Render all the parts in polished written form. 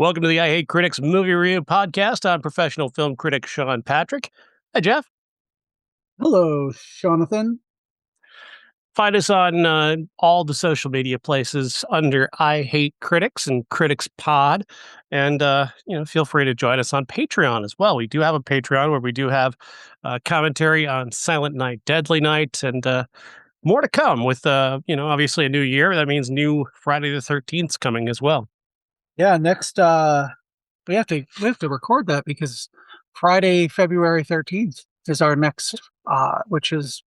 Welcome to the I Hate Critics Movie Review Podcast. I'm professional film critic Sean Patrick. Hi, Jeff. Hello, Jonathan. Find us on all the social media places under I Hate Critics and Critics Pod. And, feel free to join us on Patreon as well. We do have a Patreon where we do have commentary on Silent Night, Deadly Night, and more to come with, obviously a new year. That means new Friday the 13th coming as well. Yeah, next we have to record that because Friday, February 13th is our next which is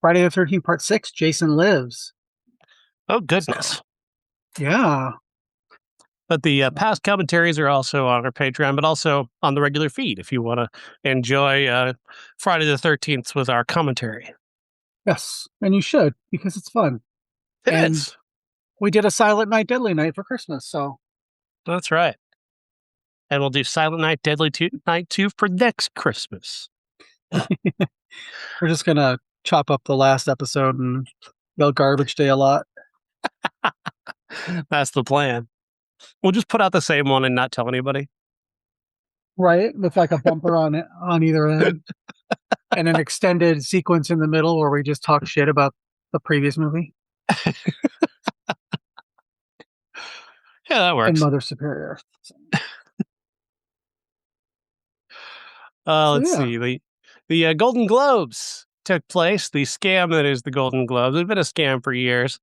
Friday the 13th part 6, Jason Lives. Oh, goodness. So, yeah. But the past commentaries are also on our Patreon, but also on the regular feed if you want to enjoy Friday the 13th with our commentary. Yes, and you should, because it's fun. It is. We did a Silent Night, Deadly Night for Christmas, so. That's right. And we'll do Silent Night, Deadly Night 2 for next Christmas. We're just going to chop up the last episode and yell garbage day a lot. That's the plan. We'll just put out the same one and not tell anybody. Right, with like a bumper on it on either end. And an extended sequence in the middle where we just talk shit about the previous movie. Yeah, that works. And Mother Superior. Let's see. The Golden Globes took place. The scam that is the Golden Globes. It's been a scam for years.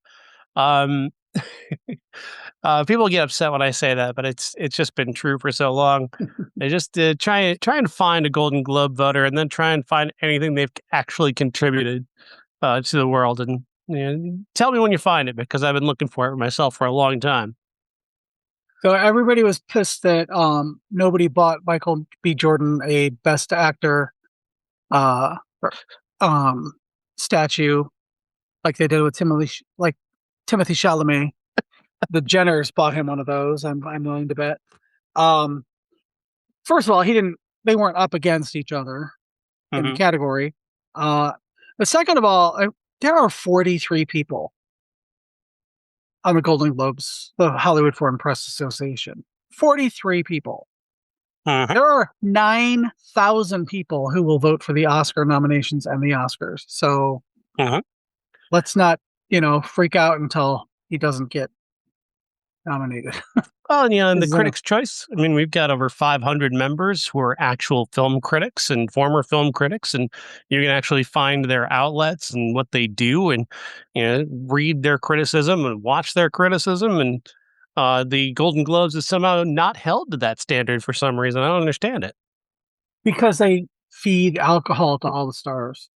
People get upset when I say that, but it's just been true for so long. They just try and find a Golden Globe voter and then try and find anything they've actually contributed to the world. And tell me when you find it, because I've been looking for it myself for a long time. So everybody was pissed that nobody bought Michael B. Jordan a Best Actor statue like they did with Timothy Chalamet. The Jenners bought him one of those. I'm willing to bet. First of all, they weren't up against each other in the category. But second of all, there are 43 people on the Golden Globes, the Hollywood Foreign Press Association. 43 people. There are 9,000 people who will vote for the Oscar nominations and the Oscars. So let's not, freak out until he doesn't get nominated. Well, and in the Critics' Choice, I mean, we've got over 500 members who are actual film critics and former film critics, and you can actually find their outlets and what they do, and read their criticism and watch their criticism. And the Golden Globes is somehow not held to that standard for some reason. I don't understand it. Because they feed alcohol to all the stars.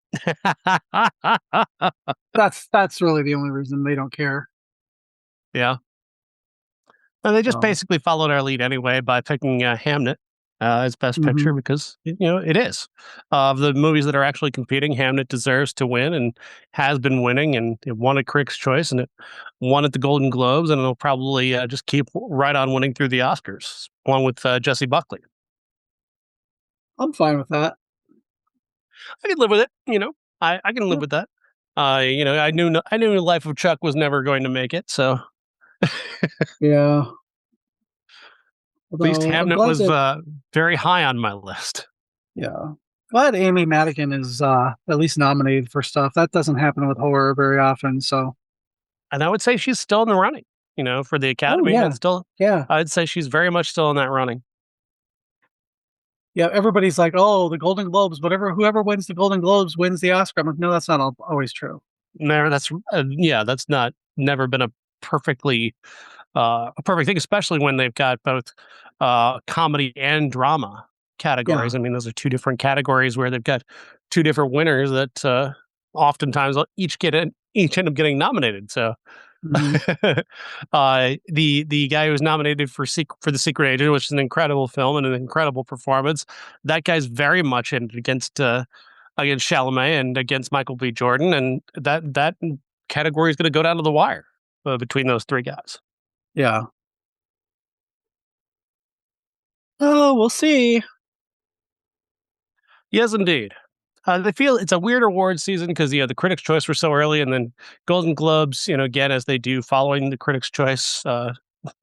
That's really the only reason they don't care. Yeah. And they just basically followed our lead anyway by picking Hamnet as Best Picture because, it is. Of the movies that are actually competing, Hamnet deserves to win and has been winning, and it won a Critics' Choice, and it won at the Golden Globes, and it'll probably just keep right on winning through the Oscars, along with Jessie Buckley. I'm fine with that. I can live with it, I can live with that. I knew Life of Chuck was never going to make it, so... Yeah. At least Hamnet was very high on my list. Yeah. Glad Amy Madigan is at least nominated for stuff. That doesn't happen with horror very often. So, and I would say she's still in the running, for the Academy. I'd say she's very much still in that running. Yeah, everybody's like, oh, the Golden Globes, whoever wins the Golden Globes wins the Oscar. I'm like, no, that's not always true. Never. That's never been a perfect thing, especially when they've got both comedy and drama categories. I mean, those are two different categories where they've got two different winners that oftentimes each end up getting nominated. So the guy who was nominated for The Secret Agent, which is an incredible film and an incredible performance, that guy's very much in against Chalamet and against Michael B. Jordan, and that category is going to go down to the wire between those three guys. Yeah. Oh, we'll see. Yes, indeed. They feel it's a weird award season because the Critics' Choice were so early, and then Golden Globes, again, as they do following the Critics' Choice,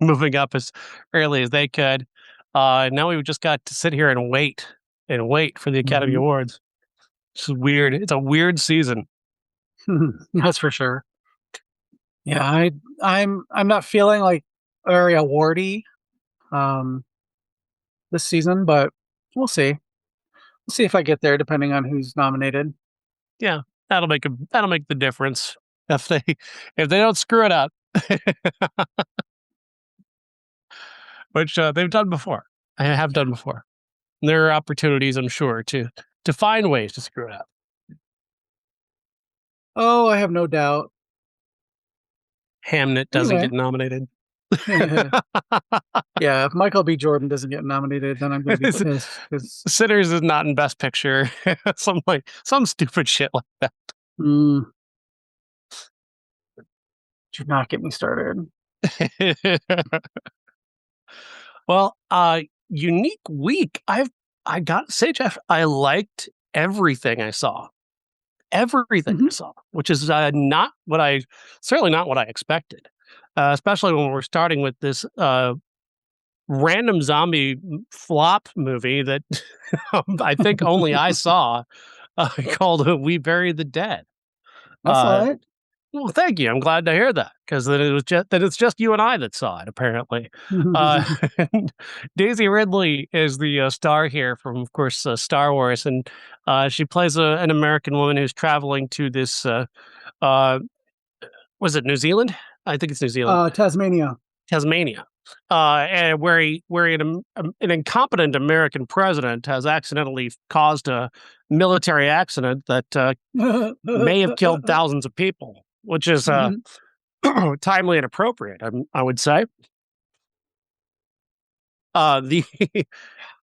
moving up as early as they could. Now we've just got to sit here and wait for the Academy Mhm. Awards. It's weird. It's a weird season. That's for sure. Yeah, I'm not feeling like very awardy um this season, but we'll see. We'll see if I get there depending on who's nominated. Yeah, that'll make the difference if they don't screw it up, which they've done before. I have done before. There are opportunities, I'm sure, to find ways to screw it up. Oh, I have no doubt. Hamnet doesn't Anyway, get nominated. yeah, if Michael B. Jordan doesn't get nominated, then I'm going to be pissed because Sinners is not in Best Picture. Some stupid shit like that. Do not get me started. Well, unique week. I got to say, Jeff, I liked everything I saw. Everything I Mhm. saw, which is not what I certainly not what I expected. Especially when we're starting with this random zombie flop movie that I think only I saw called "We Bury the Dead." I saw Uh, it. well, thank you. I'm glad to hear that because then it's just you and I that saw it. Apparently, uh, and Daisy Ridley is the star here from, of course, Star Wars, and she plays an American woman who's traveling to this. Uh, was it New Zealand? I think it's New Zealand. Tasmania. Tasmania, and where an incompetent American president has accidentally caused a military accident that may have killed thousands of people, which is Mhm. timely and appropriate, I would say.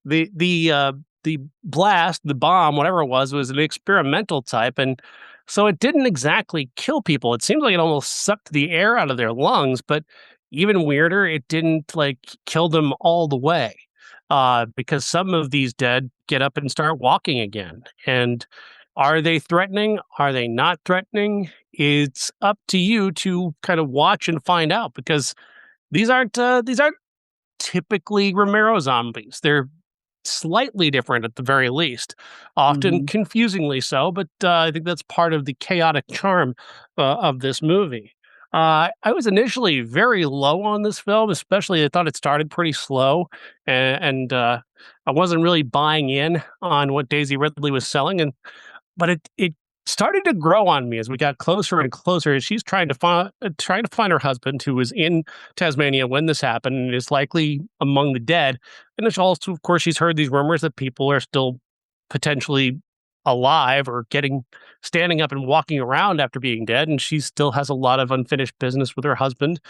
The the blast, the bomb, whatever it was an experimental type, and so it didn't exactly kill people. It seemed like it almost sucked the air out of their lungs, but even weirder, it didn't like kill them all the way. Because some of these dead get up and start walking again. And are they threatening? Are they not threatening? It's up to you to kind of watch and find out because these aren't typically Romero zombies. They're slightly different at the very least, often Mhm. confusingly so, but I think that's part of the chaotic charm of this movie. I was initially very low on this film, especially I thought it started pretty slow, and I wasn't really buying in on what Daisy Ridley was selling, but it started to grow on me as we got closer and closer. And she's trying to find her husband, who was in Tasmania when this happened, and is likely among the dead. And it's also, of course, she's heard these rumors that people are still potentially alive or standing up and walking around after being dead, and she still has a lot of unfinished business with her husband.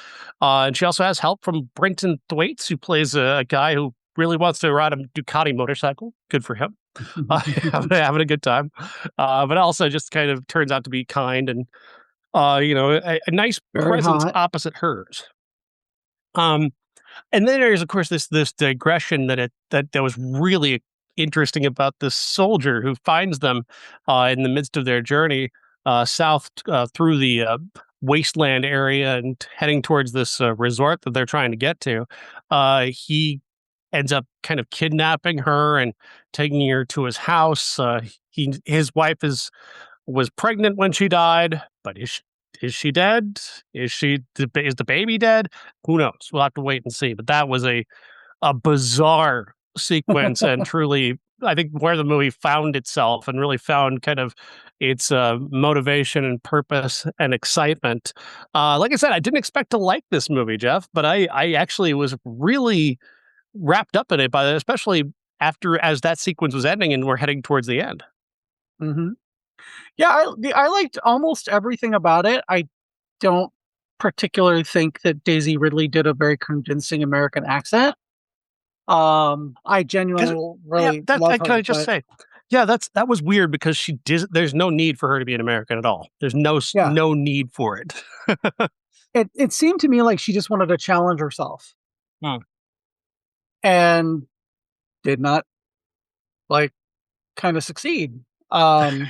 And she also has help from Brenton Thwaites, who plays a guy who really wants to ride a Ducati motorcycle. Good for him. Having a good time, but also just kind of turns out to be kind and a nice Very presence hot. opposite hers. Um, and then there's of course this digression that was really interesting about this soldier who finds them in the midst of their journey south through the wasteland area and heading towards this resort that they're trying to get to. He ends up kind of kidnapping her and taking her to his house. His wife was pregnant when she died, but is she dead? Is the baby dead? Who knows? We'll have to wait and see. But that was a bizarre sequence and truly, I think, where the movie found itself and really found kind of its motivation and purpose and excitement. Like I said, I didn't expect to like this movie, Jeff, but I actually was really wrapped up in it by especially after as that sequence was ending and we're heading towards the end. Mhm. Yeah, I liked almost everything about it. I don't particularly think that Daisy Ridley did a very convincing American accent. I Because genuinely yeah, really that love I her, could just but say, yeah, that was weird because she did. There's no need for her to be an American at all. There's yeah, no need for it. it seemed to me like she just wanted to challenge herself Hmm. and did not like kind of succeed. Um,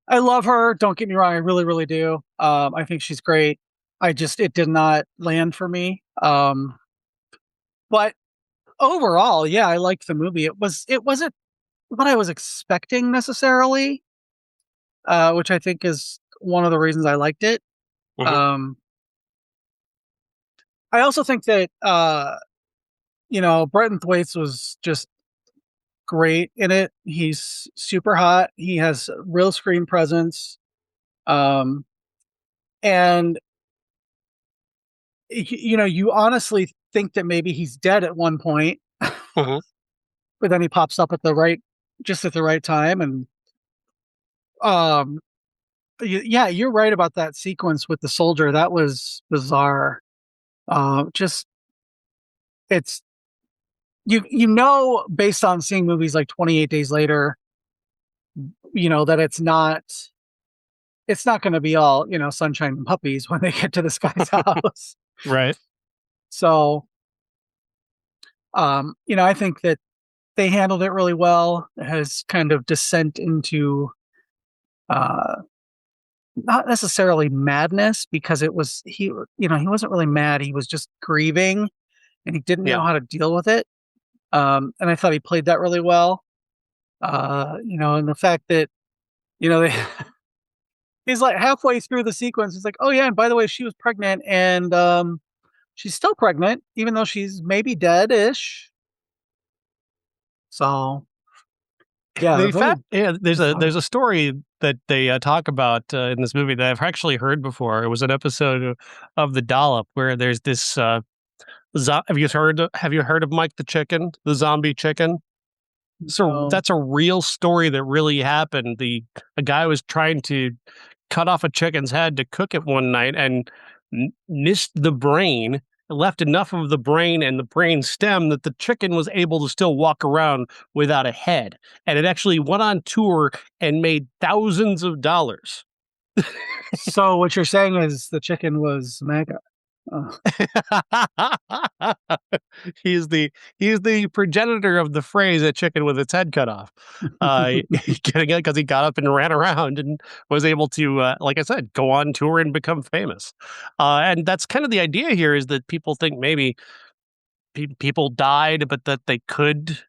I love her. Don't get me wrong. I really, really do. I think she's great. it did not land for me. But overall, yeah, I liked the movie. It wasn't what I was expecting necessarily, which I think is one of the reasons I liked it. Hmm. Um, I also think that Brenton Thwaites was just great in it. He's super hot. He has real screen presence. Um, and you honestly think that maybe he's dead at one point, Hmm. but then he pops up just at the right time. And um, yeah, you're right about that sequence with the soldier. That was bizarre. Just it's based on seeing movies like 28 Days Later, that it's not going to be all sunshine and puppies when they get to this guy's house. Right. So I think that they handled it really well. It has kind of descent into uh not necessarily madness, because he wasn't really mad. He was just grieving, and he didn't know Yeah. how to deal with it. And I thought he played that really well. And the fact that they he's like halfway through the sequence, he's like, oh yeah, and by the way, she was pregnant, and she's still pregnant, even though she's maybe dead-ish. So yeah, The very fact, yeah, there's bizarre. a story that they talk about in this movie that I've actually heard before. It was an episode of The Dollop where there's this. Have you heard of Mike the Chicken, the zombie chicken? So So that's a real story that really happened. A guy was trying to cut off a chicken's head to cook it one night and missed the brain, left enough of the brain and the brain stem that the chicken was able to still walk around without a head. And it actually went on tour and made thousands of dollars. so what you're saying is the chicken was mega. Oh. he is the he is the progenitor of the phrase "a chicken with its head cut off." Getting it because he got up and ran around and was able to, like I said, go on tour and become famous. And that's kind of the idea here: is that people think maybe people died, but that they could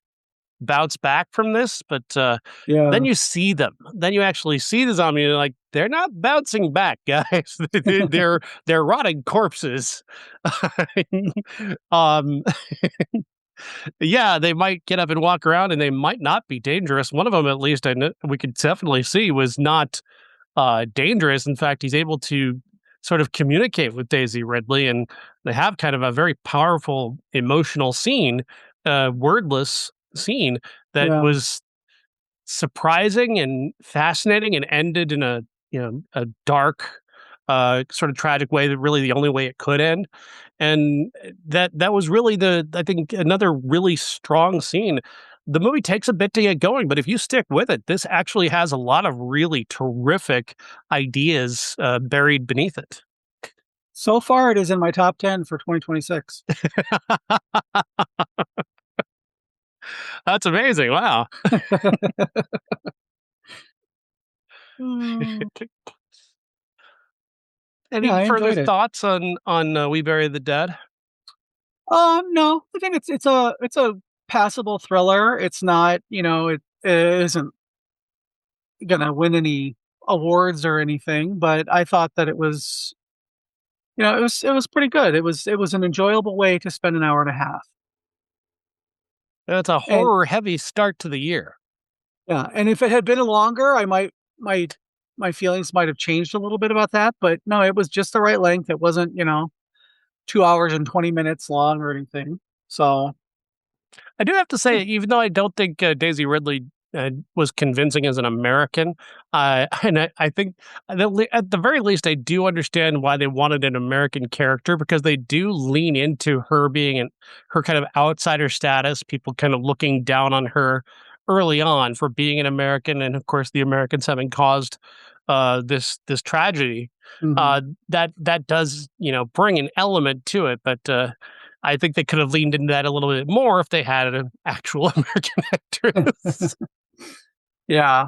bounce back from this. But then Yeah, you see them. Then you actually see the zombie. And you're like, they're not bouncing back, guys. They're rotting corpses. um, yeah, they might get up and walk around, and they might not be dangerous. One of them, at least, we could definitely see was not dangerous. In fact, he's able to sort of communicate with Daisy Ridley, and they have kind of a very powerful emotional scene, wordless scene that yeah, was surprising and fascinating and ended in a dark sort of tragic way, that really the only way it could end. And that was really I think, another really strong scene. The movie takes a bit to get going, but if you stick with it, this actually has a lot of really terrific ideas buried beneath it. so far it is in my top 10 for 2026. That's amazing. Wow. Mm, yeah, Any I further enjoyed it. thoughts on We Bury the Dead? No, I think it's a passable thriller. It's not, it isn't gonna win any awards or anything, but I thought that it was pretty good. It was an enjoyable way to spend an hour and a half. It's a And horror heavy start to the year. yeah, and if it had been longer, my my feelings might have changed a little bit about that, but no, it was just the right length. It wasn't, 2 hours and 20 minutes long or anything. So, I do have to say, even though I don't think Daisy Ridley was convincing as an American, I think at the very least, I do understand why they wanted an American character, because they do lean into her being her kind of outsider status, people kind of looking down on her early on for being an American, and of course, the Americans having caused this tragedy. mhm. Uh, that does bring an element to it, but. I think they could have leaned into that a little bit more if they had an actual American actress. Yeah.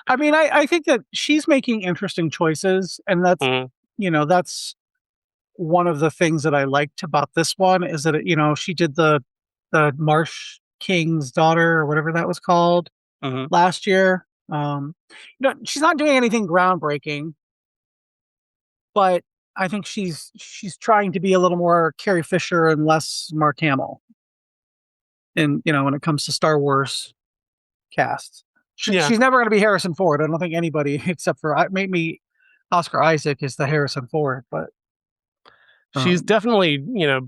I mean, I think that she's making interesting choices, and Mhm. that's one of the things that I liked about this one is that, she did the Marsh King's Daughter or whatever that was called last year. She's not doing anything groundbreaking, but I think she's trying to be a little more Carrie Fisher and less Mark Hamill. And when it comes to Star Wars casts, she's never going to be Harrison Ford. I don't think anybody except for maybe Oscar Isaac is the Harrison Ford, but she's definitely,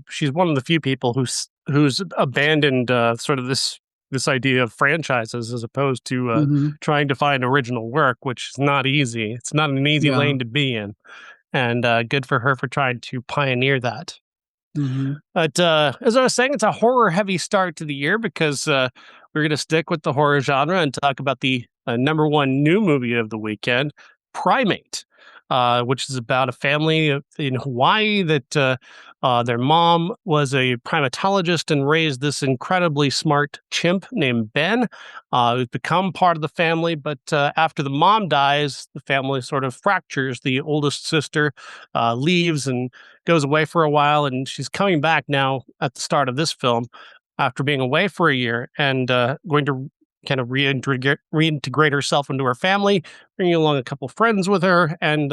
she's one of the few people who's abandoned sort of this idea of franchises as opposed to trying to find original work, which is not easy. It's not an easy lane to be in, and good for her for trying to pioneer that. But as I was saying, it's a horror-heavy start to the year because we're going to stick with the horror genre and talk about the number one new movie of the weekend, Primate, which is about a family in Hawaii that their mom was a primatologist and raised this incredibly smart chimp named Ben, who's become part of the family. But after the mom dies, the family sort of fractures. The oldest sister leaves and goes away for a while, and she's coming back now at the start of this film after being away for a year and going to kind of reintegrate herself into her family, bringing along a couple friends with her. And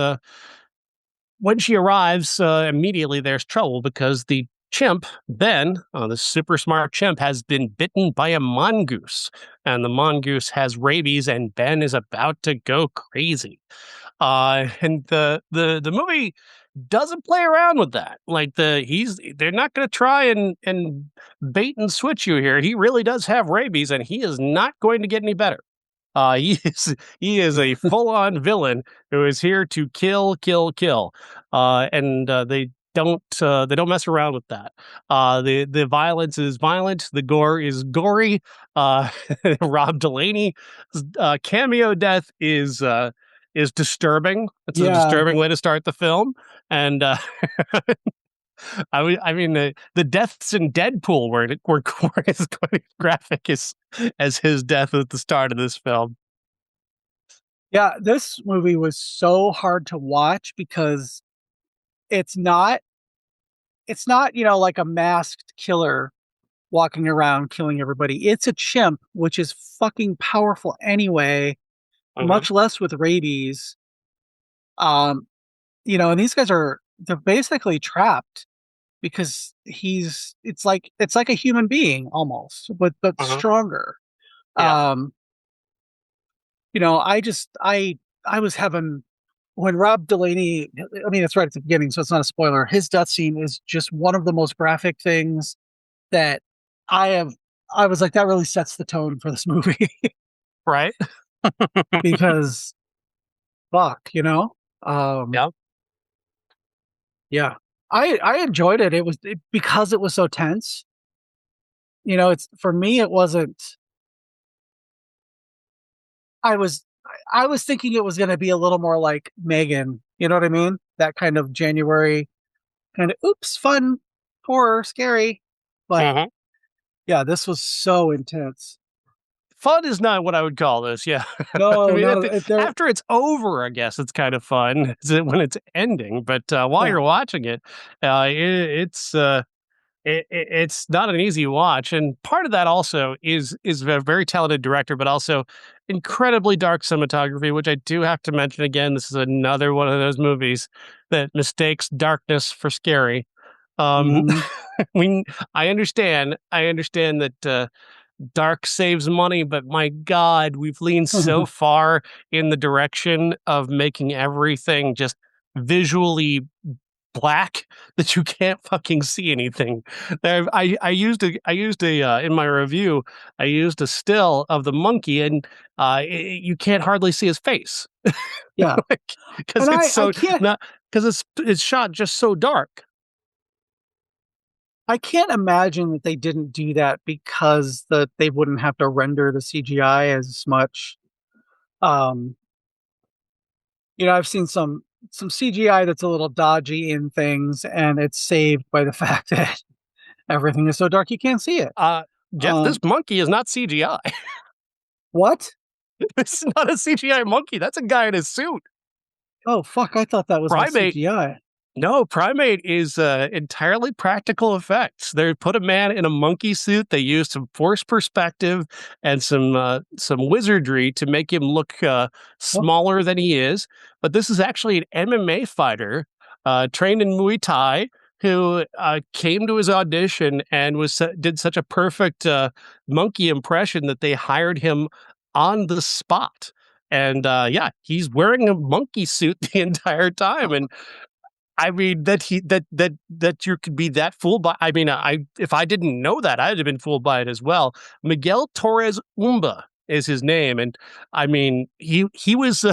when she arrives, immediately there's trouble because the chimp, Ben, the super smart chimp, has been bitten by a mongoose. And the mongoose has rabies, and Ben is about to go crazy. And the movie doesn't play around with that. Like they're not going to try and bait and switch you here. He really does have rabies, and he is not going to get any better. He is a full-on villain who is here to kill, and they don't mess around with that. The violence is violent. The gore is gory. Rob Delaney's cameo death is disturbing. It's a disturbing way to start the film. And I mean the deaths in Deadpool were as graphic as his death at the start of this film. Yeah, this movie was so hard to watch because it's not like a masked killer walking around killing everybody. It's a chimp, which is fucking powerful anyway, much less with rabies. And these guys they're basically trapped because it's like a human being almost, but stronger. Yeah. I was having, when Rob Delaney, I mean, it's right at the beginning, so it's not a spoiler. His death scene is just one of the most graphic things that I was like, that really sets the tone for this movie. Right. Because fuck, yeah. Yeah. I enjoyed it. Because it was so tense. It's, for me, it wasn't, I was thinking it was going to be a little more like Megan. You know what I mean? That kind of January kind of, oops, fun, horror, scary. But yeah, this was so intense. Fun is not what I would call this. Yeah. No, I mean, no. After it's over, I guess it's kind of fun when it's ending. But while you're watching it, it's not an easy watch. And part of that also is a very talented director, but also incredibly dark cinematography, which I do have to mention again. This is another one of those movies that mistakes darkness for scary. I understand that dark saves money, but my God, we've leaned so far in the direction of making everything just visually black that you can't fucking see anything. I used a in my review, I used a still of the monkey, and you can't hardly see his face. Yeah, because it's shot just so dark. I can't imagine that they didn't do that because they wouldn't have to render the CGI as much. I've seen some CGI that's a little dodgy in things, and it's saved by the fact that everything is so dark you can't see it. Jeff, this monkey is not CGI. What? This is not a CGI monkey. That's a guy in his suit. Oh fuck! I thought that was Primate. CGI. No, Primate is entirely practical effects. They put a man in a monkey suit. They use some forced perspective and some wizardry to make him look Oh, smaller than he is. But this is actually an MMA fighter trained in Muay Thai who came to his audition and did such a perfect monkey impression that they hired him on the spot. And yeah, he's wearing a monkey suit the entire time, and I mean that you could be that fooled by. I mean, I if I didn't know that, I'd have been fooled by it as well. Miguel Torres Umba is his name, and I mean he was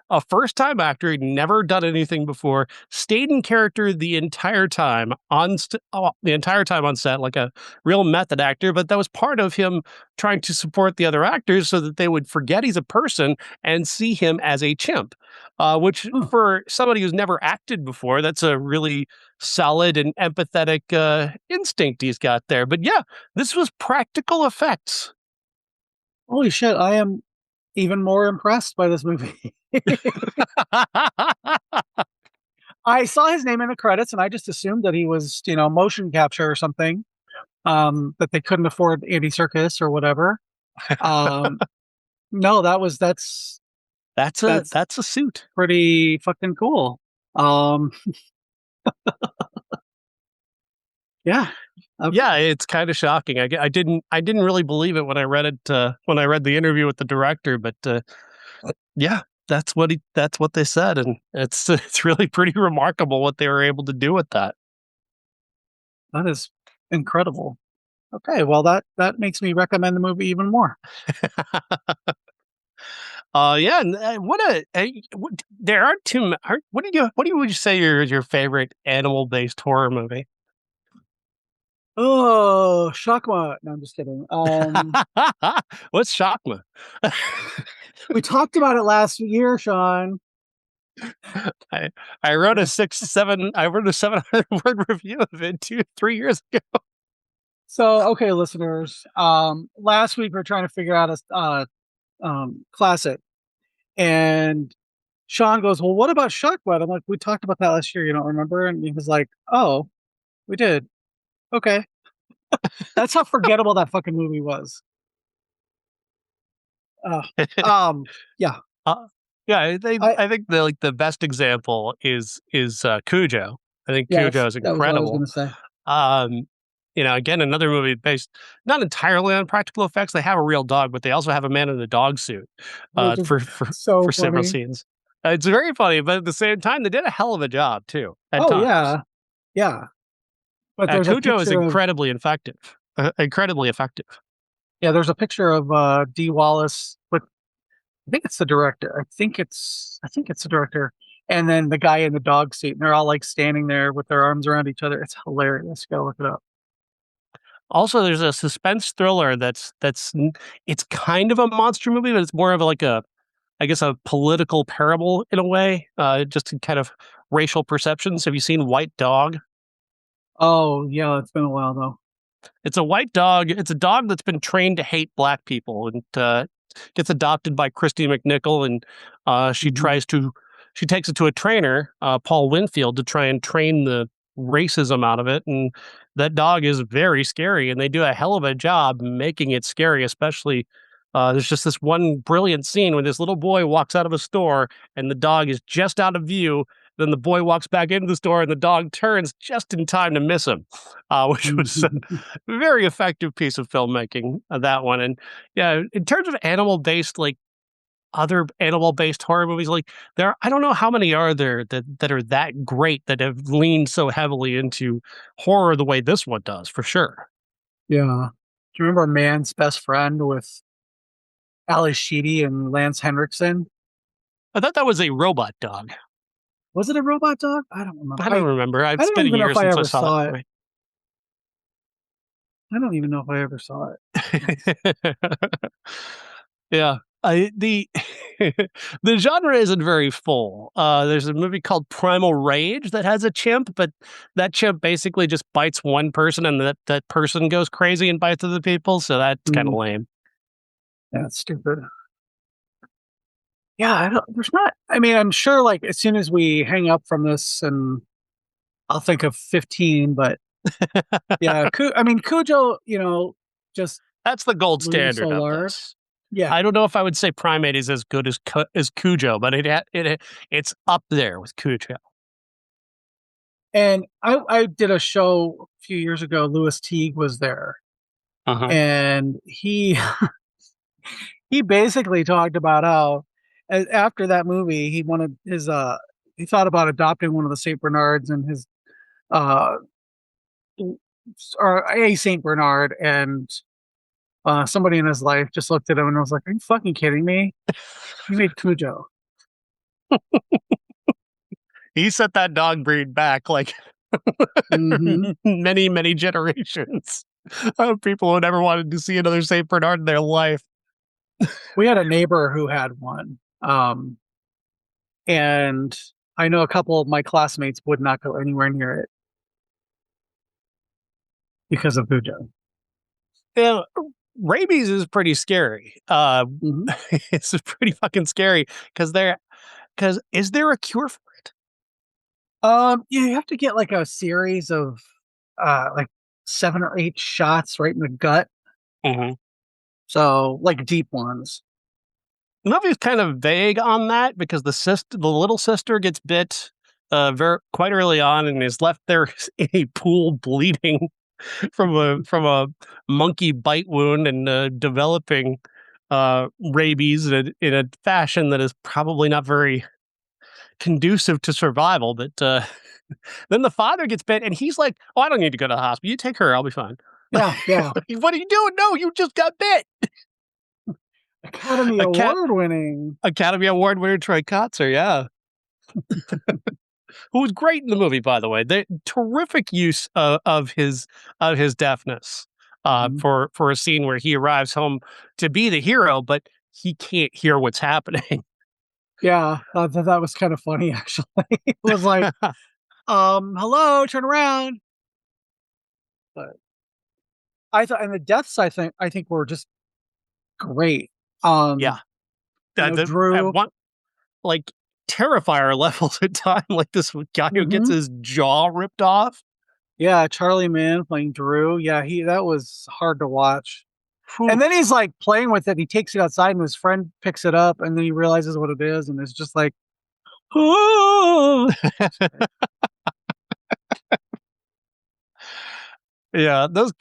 a first time actor. He'd never done anything before. Stayed in character the entire time the entire time on set, like a real method actor. But that was part of him trying to support the other actors so that they would forget he's a person and see him as a chimp. Which for somebody who's never acted before, that's a really solid and empathetic instinct he's got there. But yeah, this was practical effects. holy shit! I am even more impressed by this movie. I saw his name in the credits, and I just assumed that he was, motion capture or something. That they couldn't afford Andy Serkis or whatever. No, That's a suit. pretty fucking cool. Yeah. Okay. Yeah, it's kind of shocking. I didn't really believe it when I read it when I read the interview with the director, but yeah, that's what they said, and it's really pretty remarkable what they were able to do with that. That is incredible. Okay, well that makes me recommend the movie even more. Yeah, and there aren't too. What do you would you say your favorite animal based horror movie? Oh, Shakma. No, I'm just kidding. What's Shockma? We talked about it last year, Sean. I I wrote a 700 word review of it 3 years ago. So, okay, listeners. Last week we are trying to figure out a classic, and Sean goes, "Well, what about Shakma?" I'm like, "We talked about that last year. You don't remember?" And he was like, "Oh, we did. Okay." That's how forgettable that fucking movie was. Uh, yeah. Uh, yeah, I I think the best example is Cujo. I think Cujo Yes, is that was what I was incredible. gonna say. Um, again, another movie based not entirely on practical effects. They have a real dog, but they also have a man in a dog suit Which is so for several funny. scenes. It's very funny, but at the same time, they did a hell of a job too at Oh, times. yeah. Yeah. But there's a Cujo is picture of incredibly effective. Incredibly effective. Yeah, there's a picture of D. Wallace with I think it's the director. I think it's the director. And then the guy in the dog seat, and they're all like standing there with their arms around each other. It's hilarious. Go look it up. Also, there's a suspense thriller it's kind of a monster movie, but it's more of like I guess a political parable in a way, just in kind of racial perceptions. Have you seen White Dog? Oh, yeah, it's been a while though. It's a white dog. It's a dog that's been trained to hate black people and gets adopted by Christy McNichol, and Mhm. she takes it to a trainer, Paul Winfield, to try and train the racism out of it. And that dog is very scary, and they do a hell of a job making it scary. Especially, there's just this one brilliant scene when this little boy walks out of a store and the dog is just out of view. Then the boy walks back into the store and the dog turns just in time to miss him, which was very effective piece of filmmaking, that one. And yeah, in terms of animal based, like other animal based horror movies, like I don't know how many are there that are that great that have leaned so heavily into horror the way this one does, for sure. Yeah. Do you remember Man's Best Friend with Ali Sheedy and Lance Henriksen? I thought that was a robot dog. Was it a robot dog? I don't remember. I don't remember. I It's don't been a even know year if I since I ever saw that saw it. movie. I don't even know if I ever saw it. Yeah. The the genre isn't very full. There's a movie called Primal Rage that has a chimp, but that chimp basically just bites one person, and that person goes crazy and bites other people. So that's kind of Mm, lame. that's stupid. Yeah, I don't, there's not. I mean, I'm sure like as soon as we hang up from this and I'll think of 15, but yeah, I mean Cujo, just That's the gold blew so standard of large. this. Yeah, I don't know if I would say Primate is as good as Cujo, but it's up there with Cujo. and I did a show a few years ago. Louis Teague was there, Uh-huh. and he basically talked about how after that movie he wanted his he thought about adopting one of the Saint Bernards and his uh or a Saint Bernard, and somebody in his life just looked at him and was like, "Are you fucking kidding me? You made Cujo." He set that dog breed back like Hmm. many, many generations of people who never wanted to see another Saint Bernard in their life. We had a neighbor who had one, and I know a couple of my classmates would not go anywhere near it because of Cujo. Yeah, rabies is pretty scary. Hmm. It's pretty fucking scary because is there a cure for it? Yeah, you have to get like a series of like 7 or 8 shots right in the gut. Mm-hmm. So like deep ones. The movie's kind of vague on that because the little sister gets bit quite early on and is left there in a pool bleeding from a monkey bite wound and developing rabies in a fashion that is probably not very conducive to survival. But then the father gets bit and he's like, "Oh, I don't need to go to the hospital. You take her, I'll be fine." Yeah, yeah. What are you doing? No, you just got bit. Academy A cat Award winning. Academy Award winner Troy Kotzer, yeah. Who was great in the movie, by the way. The terrific use of his deafness Mhm. for a scene where he arrives home to be the hero, but he can't hear what's happening. Yeah, that was kind of funny actually. It was like, hello, turn around. But I thought, and the deaths, I think were just great. Yeah, at Drew. one like Terrifier levels at time, like this guy who gets Hmm. his jaw ripped off. Yeah, Charlie Mann playing Drew. Yeah, that was hard to watch. Whew. And then he's like playing with it. He takes it outside, and his friend picks it up, and then he realizes what it is, and it's just like, oh. Yeah, those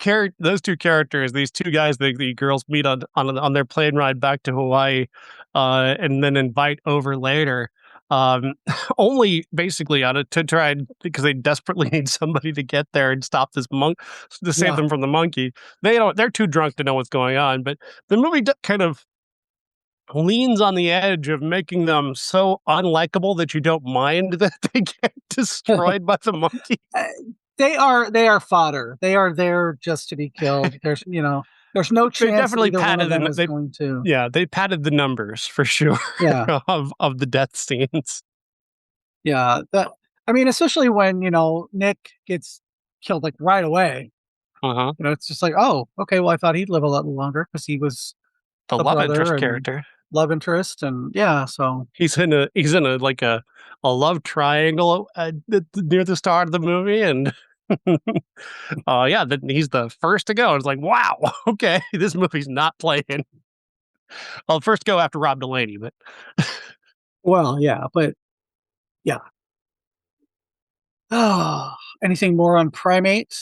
two characters, these two guys, the girls meet on their plane ride back to Hawaii, and then invite over later, um, only basically to try because they desperately need somebody to get there and stop this monk to save Yeah. them from the monkey. They're too drunk to know what's going on, but the movie kind of leans on the edge of making them so unlikable that you don't mind that they get destroyed by the monkey. Uh, they are fodder. They are there just to be killed. There's no They chance definitely either one of padded them in is they going to. Yeah, they padded the numbers for sure Yeah, of the death scenes. yeah. That I mean, especially when Nick gets killed like right away. Uh-huh. It's just like, oh, okay. Well, I thought he'd live a lot longer because he was The the love brother interest and character. love interest, and yeah. So He's in a like a love triangle near the start of the movie, and yeah, he's the first to go. It's like, wow, okay, this movie's not playing. I'll first go after Rob Delaney, but well, yeah, but yeah. Oh, anything more on Primate?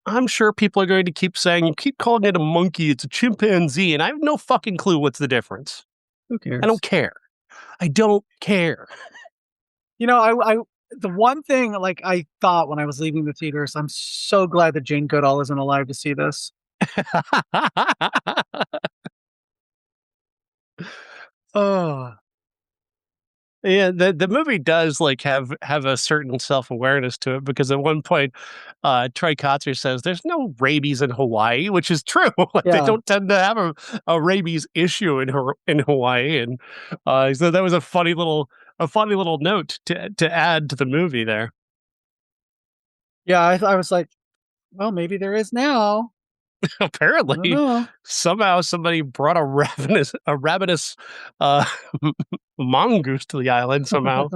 I'm sure people are going to keep saying, you keep calling it a monkey, it's a chimpanzee, and I have no fucking clue what's the difference. Who I cares? don't care. I don't care. I the one thing like I thought when I was leaving the theaters, I'm so glad that Jane Goodall isn't alive to see this. Oh. Yeah, the movie does like have a certain self-awareness to it because at one point Troy Kotzer says there's no rabies in Hawaii, which is true. Like they Yeah. don't tend to have a rabies issue in Hawaii, and so that was a funny little note to add to the movie there. Yeah, I was like, well, maybe there is now. I don't Apparently, know. somehow somebody brought a ravenous uh, mongoose to the island somehow.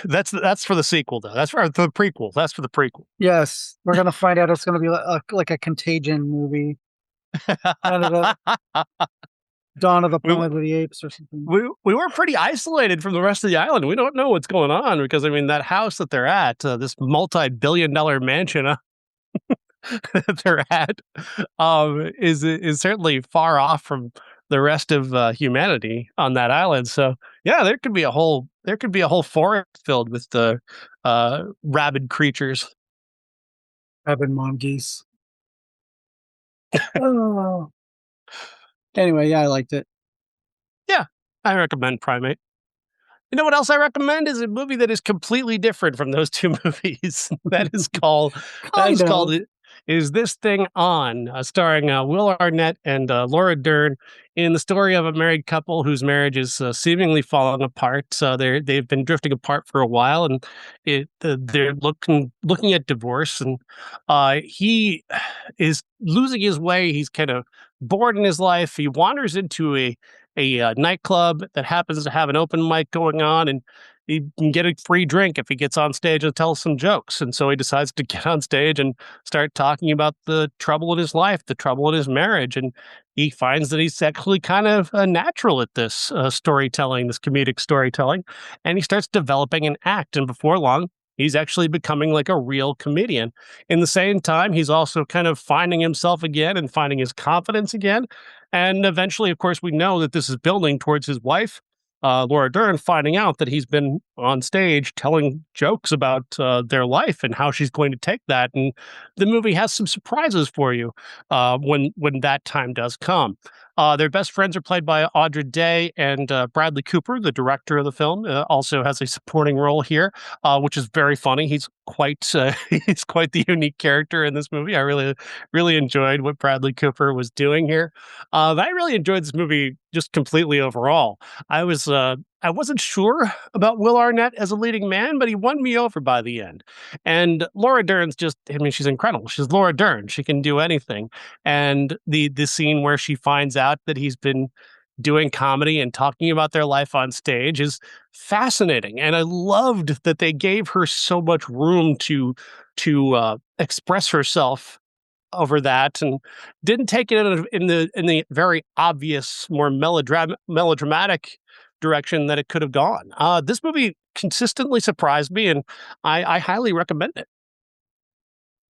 That's for the sequel though. That's for the prequel. That's for the prequel. Yes, we're gonna find out it's gonna be like a Contagion movie, kind of a Dawn of the we, Planet of the Apes or something. we were pretty isolated from the rest of the island. We don't know what's going on because I mean that house that they're at, this multi-billion-dollar mansion that they're at, is certainly far off from the rest of humanity on that island. So yeah, there could be a whole forest filled with the rabid creatures. Rabid mongoose. Oh. Anyway, yeah, I liked it. Yeah, I recommend Primate. You know what else I recommend is a movie that is completely different from those two movies. That is called Is This Thing On? Starring Will Arnett and Laura Dern in the story of a married couple whose marriage is seemingly falling apart. So they've been drifting apart for a while, and they're looking at divorce. And he is losing his way. He's kind of bored in his life. He wanders into a nightclub that happens to have an open mic going on, and he can get a free drink if he gets on stage and tells some jokes. And so he decides to get on stage and start talking about the trouble in his life, the trouble in his marriage. And he finds that he's actually kind of natural at this storytelling, this comedic storytelling. And he starts developing an act. And before long, he's actually becoming like a real comedian. In the same time, he's also kind of finding himself again and finding his confidence again. And eventually, of course, we know that this is building towards his wife, Laura Dern, finding out that he's been on stage telling jokes about their life and how she's going to take that. And the movie has some surprises for you when that time does come. Their best friends are played by Audra Day, and Bradley Cooper, the director of the film, also has a supporting role here, which is very funny. He's quite he's quite the unique character in this movie. I really enjoyed what Bradley Cooper was doing here. I really enjoyed this movie just completely overall. I wasn't sure about Will Arnett as a leading man, but he won me over by the end. And Laura Dern's I mean, she's incredible. She's Laura Dern. She can do anything. And the scene where she finds out that he's been doing comedy and talking about their life on stage is fascinating. And I loved that they gave her so much room to express herself over that, and didn't take it in the very obvious, more melodramatic direction that it could have gone. This movie consistently surprised me, and I highly recommend it.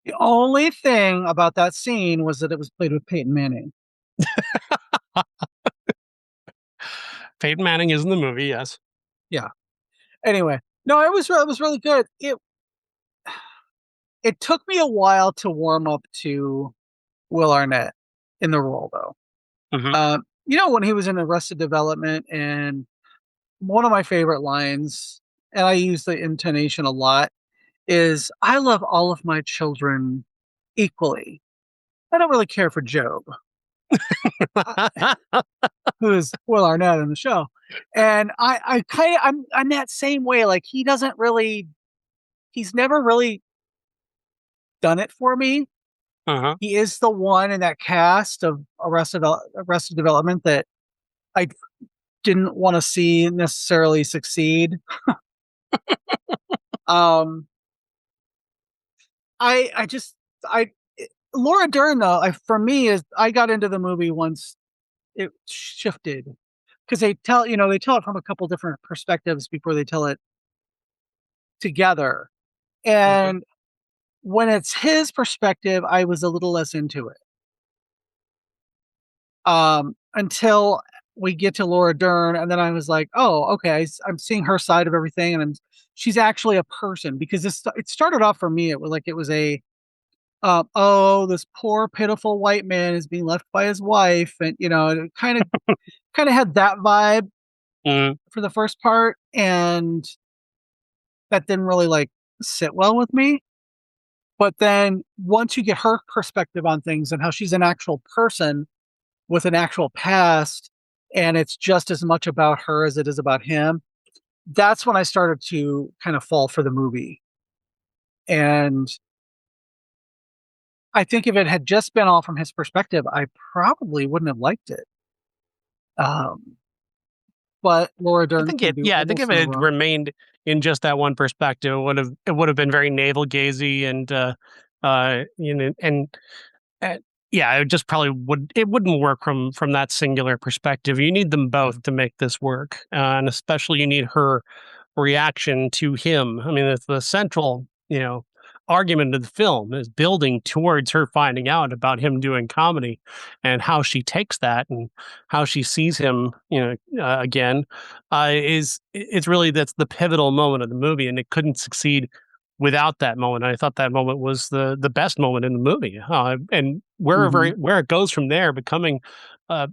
The only thing about that scene was that it was played with Peyton Manning. Peyton Manning is in the movie, yes. Yeah. Anyway, no, it was really good. It took me a while to warm up to Will Arnett in the role, though. Mm-hmm. When he was in Arrested Development, and one of my favorite lines, and I use the intonation a lot, is "I love all of my children equally. I don't really care for Job," who is Will Arnett in the show. And I'm that same way. Like he's never really done it for me. Uh-huh. He is the one in that cast of Arrested Development that I didn't want to see necessarily succeed. I Laura Dern though, for me I got into the movie once it shifted, because they tell it from a couple different perspectives before they tell it together. And when it's his perspective, I was a little less into it. Until we get to Laura Dern, and then I was like, oh, okay, I'm seeing her side of everything, and she's actually a person. Because it started off for me, it was a this poor pitiful white man is being left by his wife, and it kind of had that vibe for the first part, and that didn't really like sit well with me. But then once you get her perspective on things and how she's an actual person with an actual past, and it's just as much about her as it is about him, that's when I started to kind of fall for the movie. And I think if it had just been all from his perspective, I probably wouldn't have liked it. But Laura Dern, I think if it had remained in just that one perspective. It would have been very navel gazy and yeah, it just probably wouldn't work from that singular perspective. You need them both to make this work, and especially you need her reaction to him. I mean, it's the central, argument of the film is building towards her finding out about him doing comedy, and how she takes that and how she sees him, again, it's really that's the pivotal moment of the movie, and it couldn't succeed without that moment. I thought that moment was the best moment in the movie, and where it goes from there, becoming uh,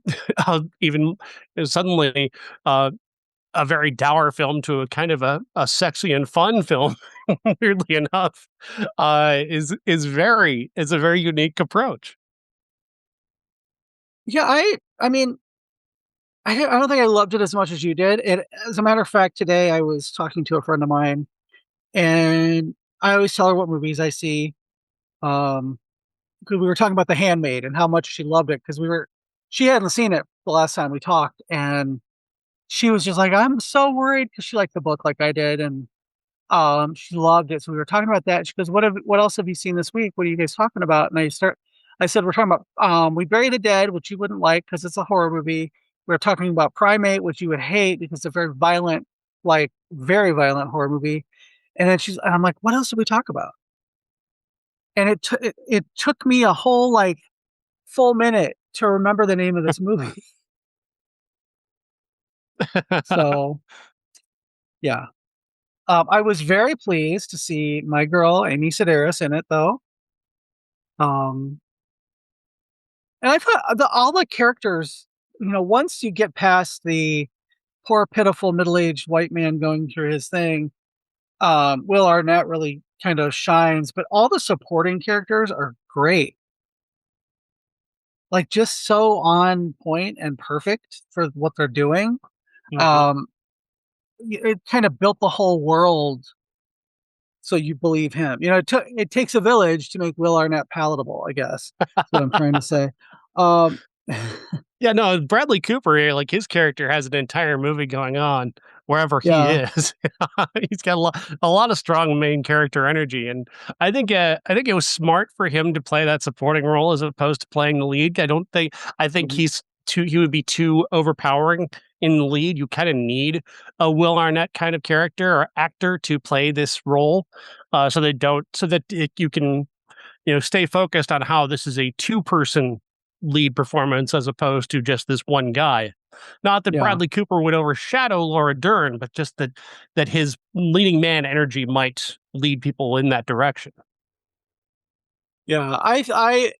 even suddenly a very dour film to a kind of a sexy and fun film, weirdly enough, is a very unique approach. Yeah, I mean, I don't think I loved it as much as you did. As a matter of fact, today I was talking to a friend of mine, and I always tell her what movies I see. Um, because we were talking about The Handmaid and how much she loved it because she hadn't seen it the last time we talked, and she was just like, "I'm so worried," because she liked the book like I did, and she loved it. So we were talking about that. She goes, what else have you seen this week? What are you guys talking about?" And I said, "We're talking about We Bury the Dead, which you wouldn't like because it's a horror movie. We're talking about Primate, which you would hate because it's a very violent horror movie." And I'm like, "What else did we talk about?" And it took me a whole full minute to remember the name of this movie. So yeah. I was very pleased to see my girl Amy Sedaris in it, though. Um, and I thought all the characters, once you get past the poor, pitiful, middle-aged white man going through his thing, Will Arnett really kind of shines. But all the supporting characters are great, like just so on point and perfect for what they're doing. Mhm. Um, it kind of built the whole world so you believe him. It takes a village to make Will Arnett palatable, I guess. That's what I'm trying to say. Um, Yeah, no, Bradley Cooper, like his character has an entire movie going on wherever he yeah. is. He's got a lot of strong main character energy, and I think it was smart for him to play that supporting role as opposed to playing the lead. I think Mhm. he would be too overpowering in the lead. You kind of need a Will Arnett kind of character or actor to play this role, so that you can stay focused on how this is a two-person lead performance as opposed to just this one guy. Not that Yeah. Bradley Cooper would overshadow Laura Dern, but just that his leading man energy might lead people in that direction. Yeah. I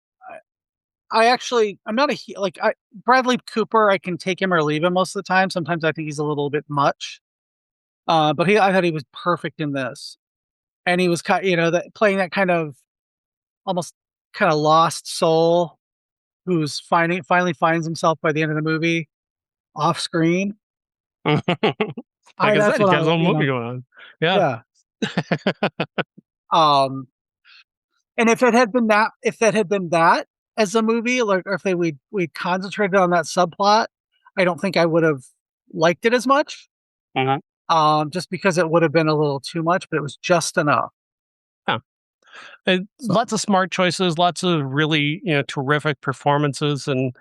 actually, I'm not Bradley Cooper. I can take him or leave him most of the time. Sometimes I think he's a little bit much. But I thought he was perfect in this, and he was playing that kind of almost kind of lost soul who's finally finds himself by the end of the movie off screen. Like I That's said, he's what got his own movie going on. Yeah. yeah. Um, and if that had been that as a movie, like, or if we concentrated on that subplot, I don't think I would have liked it as much. Mhm. Just because it would have been a little too much, but it was just enough. Yeah. And So lots of smart choices, lots of really, terrific performances. And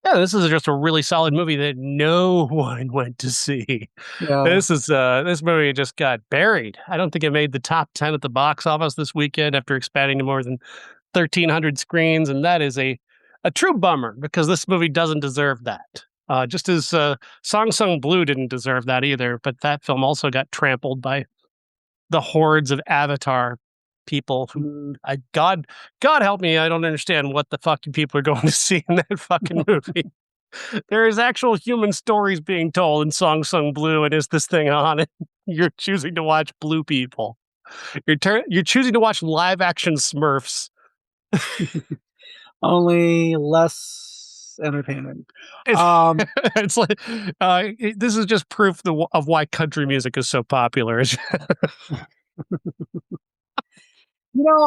yeah, this is just a really solid movie that no one went to see. yeah. This movie just got buried. I don't think it made the top 10 at the box office this weekend after expanding to more than 1,300 screens, and that is a true bummer because this movie doesn't deserve that. Just as Song Sung Blue didn't deserve that either, but that film also got trampled by the hordes of Avatar people who God help me, I don't understand what the fucking people are going to see in that fucking movie. There is actual human stories being told in Song Sung Blue, and is this thing on? And you're choosing to watch blue people. You're choosing to watch live action Smurfs. Only less entertaining. It's, Um, it's like this is just proof of why country music is so popular.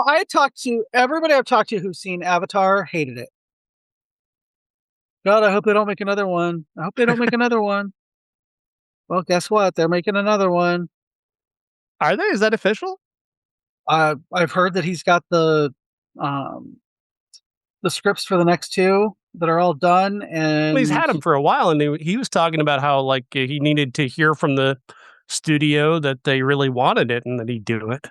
I talked to everybody I've talked to who's seen Avatar hated it. God, I hope they don't make another one. I hope they don't make another one. Well, guess what? They're making another one. Are they? Is that official? I've heard that he's got um, the scripts for the next two that are all done, Well, he's and had them for a while, and he was talking about how like he needed to hear from the studio that they really wanted it and that he'd do it.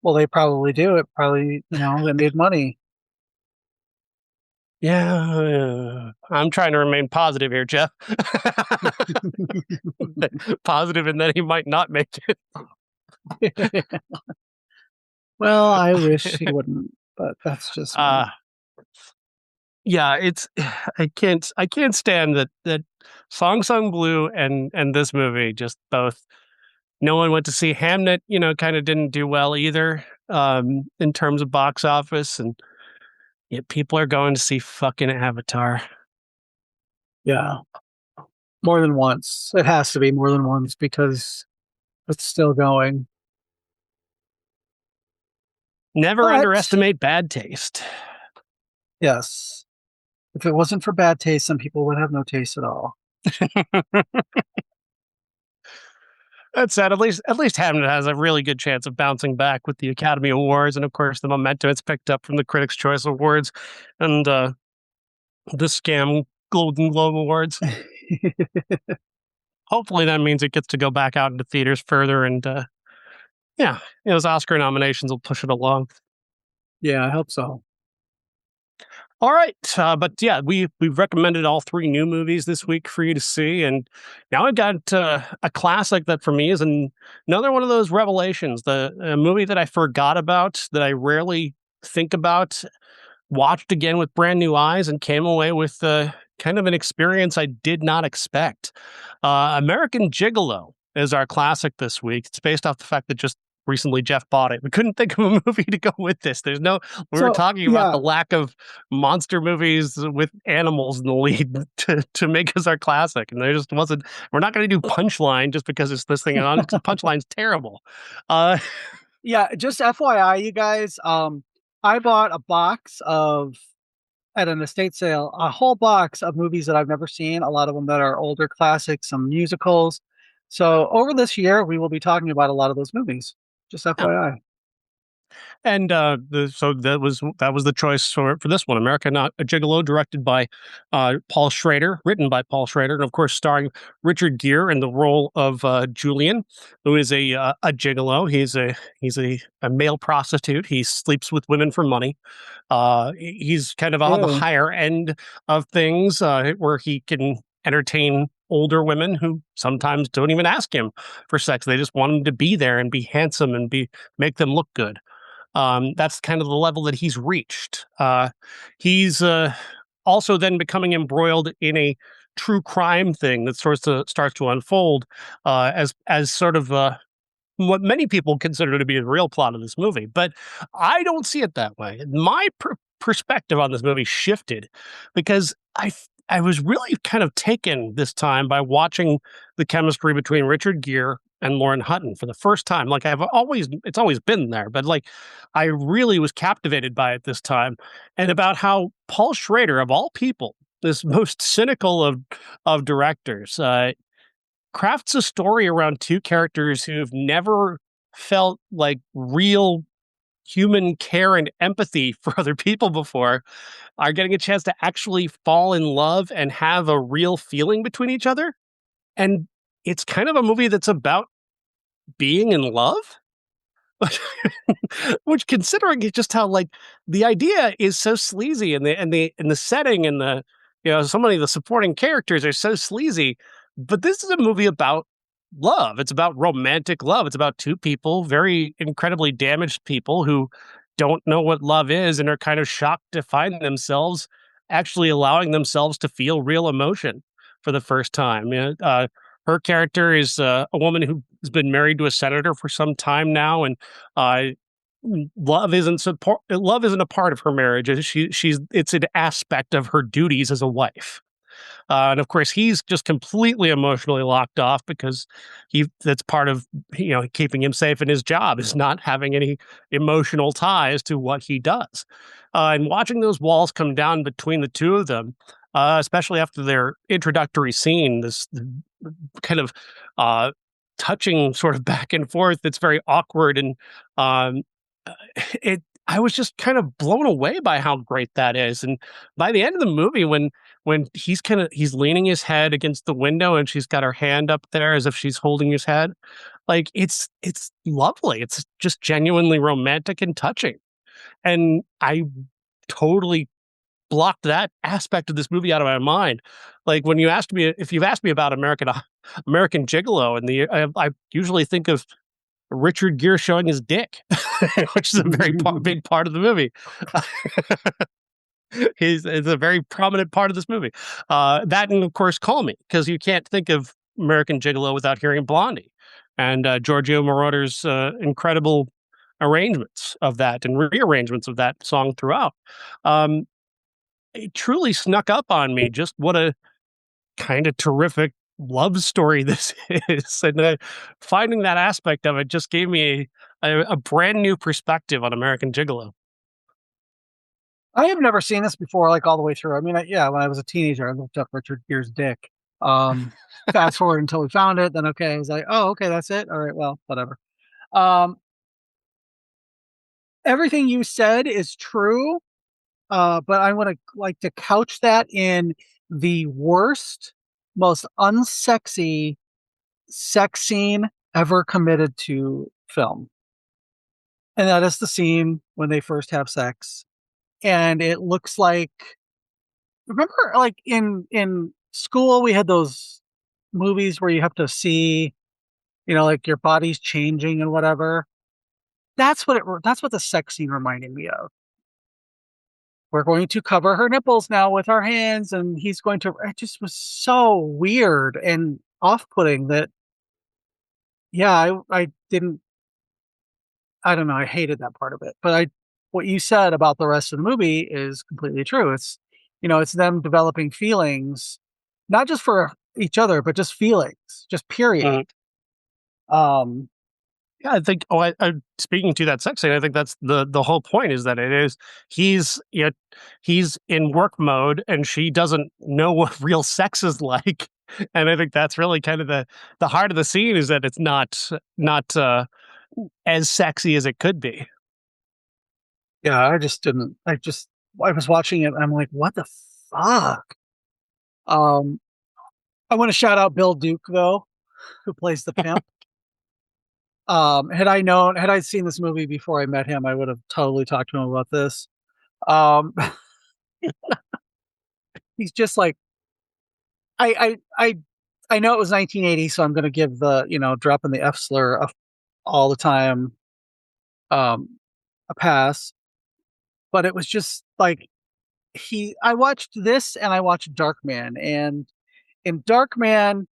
well, they probably do it. Probably, they made money. Yeah, I'm trying to remain positive here, Jeff. Positive in that he might not make it. Well, I wish he wouldn't, but that's just me. Yeah, it's I can't stand that Song Sung Blue and this movie just both. No one went to see Hamnet, kind of didn't do well either, in terms of box office, and yet people are going to see fucking Avatar. Yeah, more than once. It has to be more than once because it's still going. Never But underestimate bad taste. yes, if it wasn't for bad taste, some people would have no taste at all. That said, at least Hamnet has a really good chance of bouncing back with the Academy Awards, and of course the momentum it's picked up from the Critics' Choice Awards and the scam Golden Globe Awards. Hopefully, that means it gets to go back out into theaters further, and yeah, those Oscar nominations will push it along. Yeah, I hope so. All right, but yeah, we've recommended all three new movies this week for you to see, and now I've got a classic that for me is another one of those revelations. The a movie that I forgot about, that I rarely think about, watched again with brand new eyes, and came away with kind of an experience I did not expect. American Gigolo is our classic this week. It's based off the fact that just recently Jeff bought it. We couldn't think of a movie to go with this. We were So talking about yeah, the lack of monster movies with animals in the lead to make us our classic. And there just wasn't, we're not going to do Punchline just because it's this thing on it, because Punchline's terrible. Uh, yeah. Just FYI, you guys. I bought a box of at an estate sale, a whole box of movies that I've never seen. A lot of them that are older classics, some musicals. So over this year, we will be talking about a lot of those movies. Just FYI. And so that was the choice for this one, America Not a Gigolo, directed by Paul Schrader, written by Paul Schrader, and of course starring Richard Gere in the role of Julian, who is a gigolo. He's a male prostitute. He sleeps with women for money. He's kind of on the Ew. higher end of things, where he can entertain older women who sometimes don't even ask him for sex. They just want him to be there and be handsome and make them look good. That's kind of the level that he's reached. He's also then becoming embroiled in a true crime thing that starts to unfold as sort of what many people consider to be the real plot of this movie. But I don't see it that way. My perspective on this movie shifted because I was really kind of taken this time by watching the chemistry between Richard Gere and Lauren Hutton for the first time. Like it's always been there, but like I really was captivated by it this time, and about how Paul Schrader, of all people, this most cynical of directors, crafts a story around two characters who've never felt like real human care and empathy for other people before, are getting a chance to actually fall in love and have a real feeling between each other. And it's kind of a movie that's about being in love. Which, considering just how like the idea is so sleazy, and the setting and the so many of the supporting characters are so sleazy, but this is a movie about love. It's about romantic love. It's about two people, very incredibly damaged people, who don't know what love is and are kind of shocked to find themselves actually allowing themselves to feel real emotion for the first time. Her character is a woman who has been married to a senator for some time now, and uh, love isn't a part of her marriage. It's an aspect of her duties as a wife. And of course, he's just completely emotionally locked off because that's part of keeping him safe in his job, is not having any emotional ties to what he does. And watching those walls come down between the two of them, especially after their introductory scene, this kind of uh, touching sort of back and forth. It's very awkward, and um, it. I was just kind of blown away by how great that is. And by the end of the movie, when he's leaning his head against the window and she's got her hand up there as if she's holding his head, like it's lovely. It's just genuinely romantic and touching. And I totally blocked that aspect of this movie out of my mind. Like when you asked me if you've asked me about American Gigolo, and I usually think of Richard Gere showing his dick, which is a very big part of the movie. It's a very prominent part of this movie. That and of course Call Me, because you can't think of American Gigolo without hearing Blondie, and Giorgio Moroder's incredible arrangements of that and rearrangements of that song throughout. It truly snuck up on me just what a kind of terrific love story this is. And finding that aspect of it just gave me a brand new perspective on American Gigolo. I have never seen this before, like all the way through. I mean, yeah, when I was a teenager, I looked up Richard Gere's dick. Fast forward until we found it, then okay, I was like, oh, okay, that's it. All right, well, whatever. Um, Everything you said is true, but I want to like to couch that in the worst, most unsexy sex scene ever committed to film. And that is the scene when they first have sex. And it looks like, remember like in school we had those movies where you have to see, like your body's changing and whatever. That's what the sex scene reminded me of. We're going to cover her nipples now with our hands, and he's going to. It just was so weird and off-putting that. Yeah, I didn't. I don't know. I hated that part of it. But what you said about the rest of the movie is completely true. It's them developing feelings, not just for each other, but just feelings, just period. Um, Yeah, I think. Oh, speaking to that sex scene, I think that's the whole point. Is that he's in work mode, and she doesn't know what real sex is like. And I think that's really kind of the heart of the scene, is that it's not as sexy as it could be. Yeah, I just didn't. I was watching it. And I'm like, what the fuck? Um, I want to shout out Bill Duke though, who plays the pimp. Had I seen this movie before I met him, I would have totally talked to him about this. Um, he's just like, I know it was 1980, so I'm going to give the, dropping the F slur all the time, a pass. But it was just like I watched this and I watched Darkman, and in Darkman,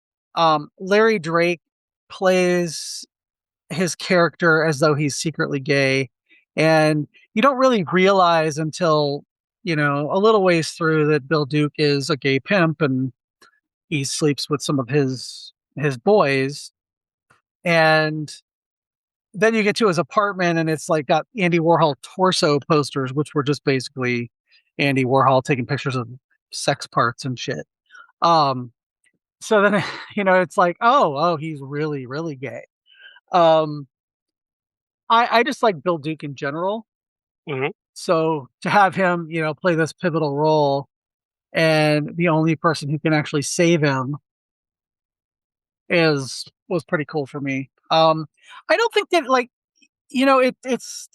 Larry Drake plays his character as though he's secretly gay, and you don't really realize until a little ways through that Bill Duke is a gay pimp and he sleeps with some of his boys. And then you get to his apartment and it's like got Andy Warhol torso posters, which were just basically Andy Warhol taking pictures of sex parts and shit. So then it's like, oh, he's really, really gay. um I just like Bill Duke in general. Mm-hmm. So to have him, play this pivotal role, and the only person who can actually save him was pretty cool for me. I don't think that like, it's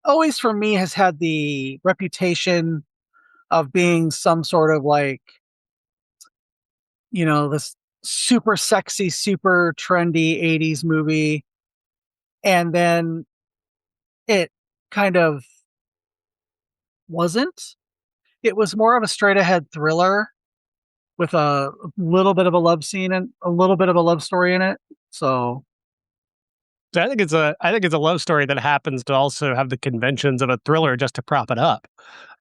always for me has had the reputation of being some sort of like, this super sexy, super trendy 80s movie. And then it kind of wasn't. It was more of a straight ahead thriller with a little bit of a love scene and a little bit of a love story in it. So I think it's a love story that happens to also have the conventions of a thriller just to prop it up.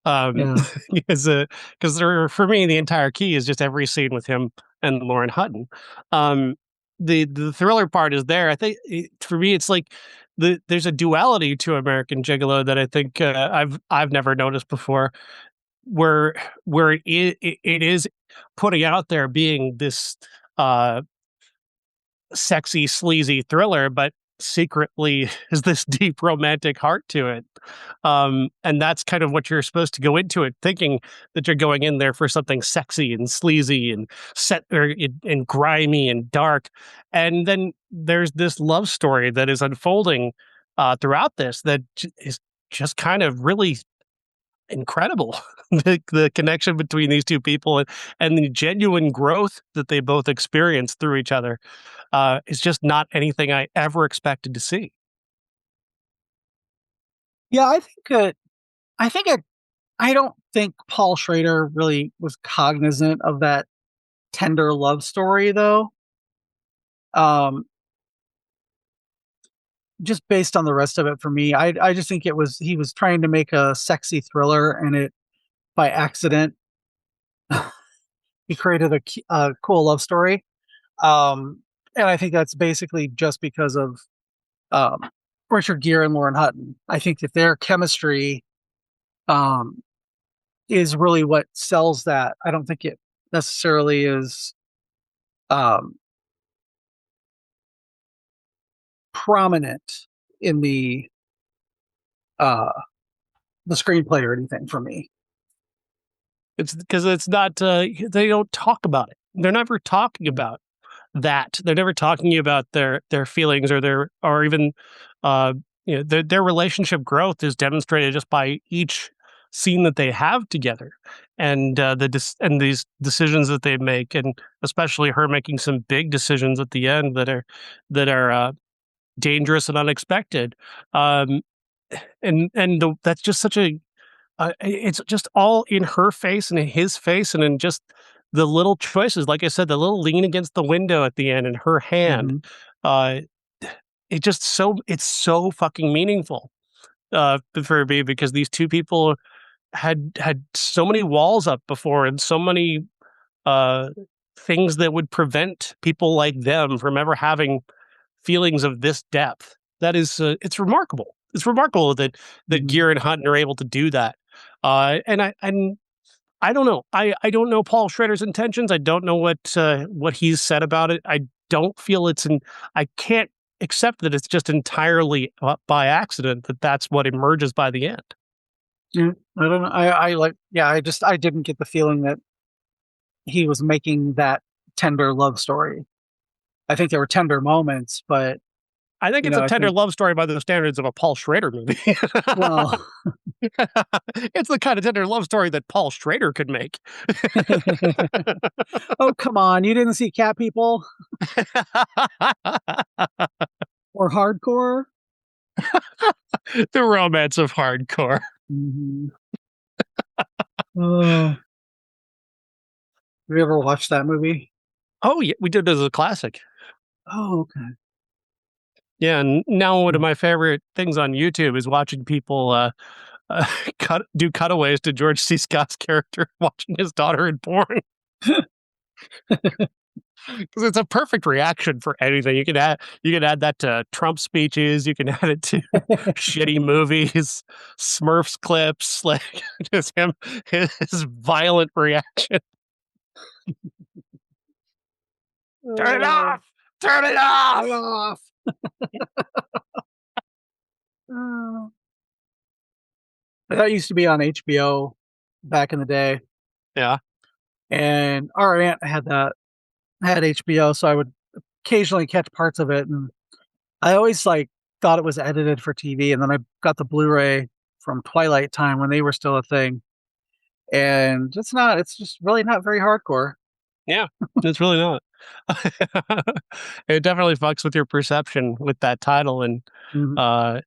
yeah. Because for me, the entire key is just every scene with him and Lauren Hutton. The thriller part is there. I think for me, it's like there's a duality to American Gigolo that I think I've never noticed before, where it is putting out there being this sexy, sleazy thriller, but secretly has this deep romantic heart to it. And that's kind of what you're supposed to go into it thinking, that you're going in there for something sexy and sleazy and and grimy and dark. And then there's this love story that is unfolding throughout this that is just kind of really incredible. The connection between these two people, and the genuine growth that they both experience through each other is just not anything I ever expected to see. Yeah, I think it I don't think Paul Schrader really was cognizant of that tender love story though. Um, just based on the rest of it for me, I just think he was trying to make a sexy thriller, and it by accident he created a cool love story. Um, and I think that's basically just because of um, Richard Gere and Lauren Hutton. I think that their chemistry um, is really what sells that. I don't think it necessarily is um, prominent in uh, the screenplay or anything for me. It's because it's not, they don't talk about it. They're never talking about that. They're never talking about their feelings or or even, uh, their relationship growth is demonstrated just by each scene that they have together, and and these decisions that they make, and especially her making some big decisions at the end that are dangerous and unexpected. Um, that's just such a it's just all in her face and in his face and in just the little choices. Like I said, the little lean against the window at the end and her hand. Mm-hmm. Uh, it's so fucking meaningful for me, because these two people had so many walls up before, and so many uh, things that would prevent people like them from ever having feelings of this depth. That is, it's remarkable. It's remarkable that Mm-hmm. Gere and Hunt are able to do that. And I don't know. I don't know Paul Schrader's intentions. I don't know what he's said about it. I don't feel it's in. I can't accept that it's just entirely by accident that that's what emerges by the end. Yeah, I don't know. I like. Yeah, I didn't get the feeling that he was making that tender love story. I think there were tender moments, but I think it's a I tender think love story by the standards of a Paul Schrader movie. well, It's the kind of tender love story that Paul Schrader could make. oh come on, you didn't see Cat People or Hardcore? The romance of hardcore. Mm-hmm. Oh, have you ever watched that movie? Oh yeah, we did it as a classic. Oh, okay. Yeah, and now one of my favorite things on YouTube is watching people do cutaways to George C. Scott's character watching his daughter in porn, because it's a perfect reaction for anything. You can add that to Trump speeches. You can add it to shitty movies, Smurfs clips, like just his violent reaction. Turn it Oh, off! Turn it turn it off! off. Oh. That used to be on HBO back in the day, Yeah. and our aunt had HBO, so I would occasionally catch parts of it, and I always like thought it was edited for TV, and then I got the Blu-ray from Twilight time when they were still a thing, and it's not. It's just really not very hardcore. Yeah, it's really not. It definitely fucks with your perception with that title, and Mhm. uh,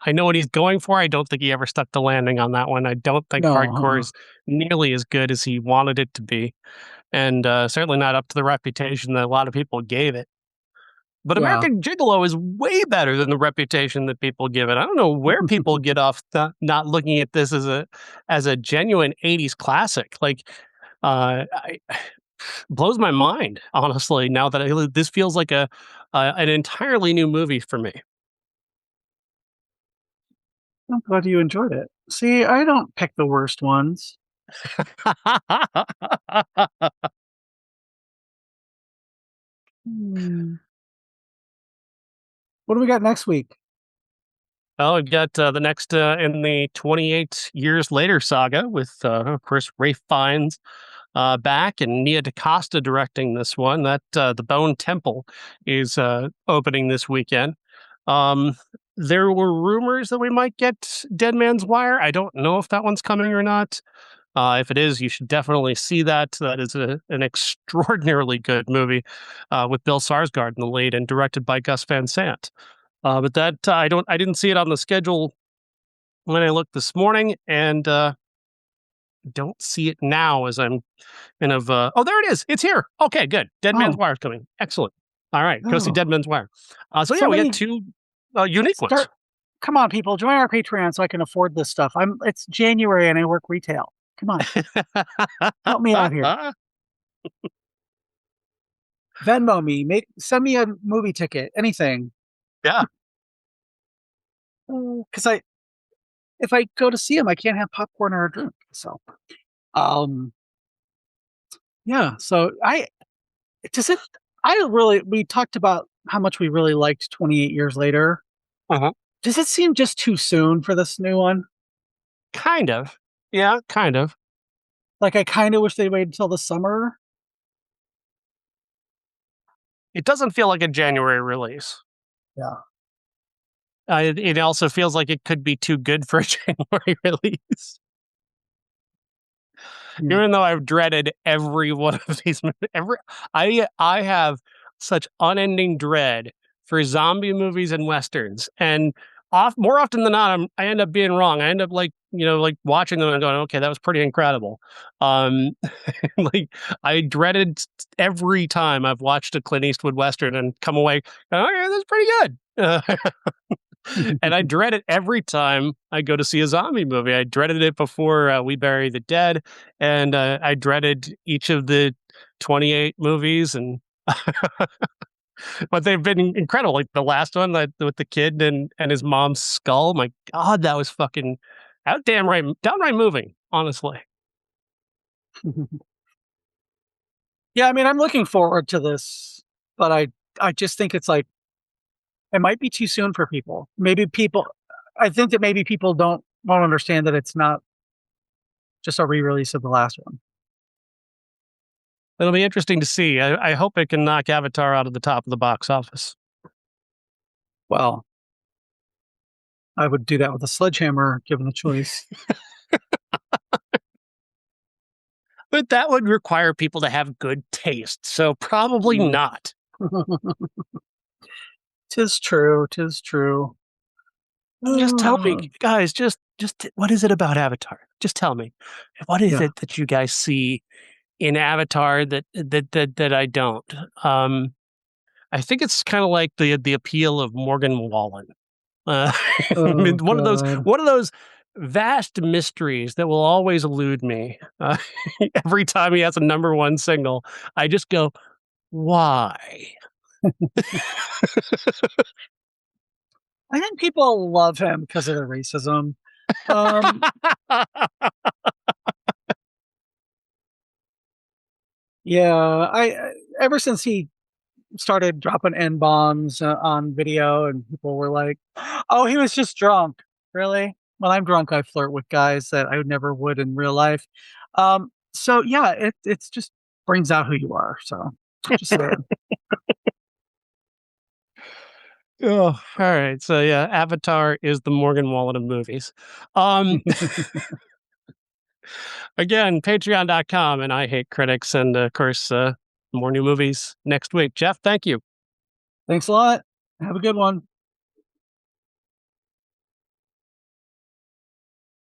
I know what he's going for. I don't think he ever stuck the landing on that one. I don't think No, hardcore is nearly as good as he wanted it to be, and certainly not up to the reputation that a lot of people gave it. But yeah. American Gigolo is way better than the reputation that people give it. I don't know where people get off not looking at this as a genuine '80s classic. Like, I blows my mind, honestly, now that this feels like an entirely new movie for me. I'm glad you enjoyed it. See, I don't pick the worst ones. Hmm. What do we got next week? Oh, we've got the next in the 28 Years Later saga with, of course, Ralph Fiennes back and Nia DaCosta directing this one. That The Bone Temple is opening this weekend. There were rumors that we might get Dead Man's Wire. I don't know if that one's coming or not. If it is, you should definitely see that. That is an extraordinarily good movie with Bill Skarsgård in the lead and directed by Gus Van Sant. But that I didn't see it on the schedule when I looked this morning, and don't see it now as I'm kind of. Oh, there it is. It's here. Okay, good. Dead Man's Wire is coming. Excellent. All right, go see Dead Man's Wire. So yeah, we get two unique ones. Come on, people, join our Patreon so I can afford this stuff. It's January and I work retail. Come on, help me out here. Venmo me. Send me a movie ticket. Anything. Yeah. Because if I go to see him, I can't have popcorn or a drink. So, yeah. So we talked about how much we really liked 28 Years Later. Does it seem just too soon for this new one? Kind of. Yeah, kind of. Like, I kind of wish they waited until the summer. It doesn't feel like a January release. Yeah. It also feels like it could be too good for a January release. Even though I've dreaded every one of these movies, I have such unending dread for zombie movies and westerns, and more often than not, I end up being wrong. I end up like watching them and going, okay, that was pretty incredible. Like I dreaded every time I've watched a Clint Eastwood western and come away, oh yeah, that's pretty good. And I dread it every time I go to see a zombie movie. I dreaded it before We Bury the Dead, and I dreaded each of the 28 movies, and but they've been incredible. Like the last one, with the kid and his mom's skull. My God, that was fucking downright moving. Honestly. Yeah, I mean, I'm looking forward to this, but I just think it's like it might be too soon for people. I think that maybe people won't understand that it's not just a re-release of the last one. It'll be interesting to see. I hope it can knock Avatar out of the top of the box office. Well, I would do that with a sledgehammer, given the choice. But that would require people to have good taste, so probably not. Tis true. Just tell me, guys, just what is it about Avatar? Just tell me. What is it that you guys see in Avatar that I don't? I think it's kind of like the appeal of Morgan Wallen. I mean, one of those vast mysteries that will always elude me. Every time he has a #1 single, I just go, why? I think people love him because of the racism. Yeah, ever since he started dropping N-bombs on video, and people were like, "Oh, he was just drunk." Really? When I'm drunk, I flirt with guys that I never would in real life. So yeah, it's just brings out who you are. So just saying. Oh, all right. So yeah, Avatar is the Morgan Wallen of movies. Again, patreon.com and I Hate Critics, and of course, more new movies next week. Jeff, thank you. Thanks a lot. Have a good one.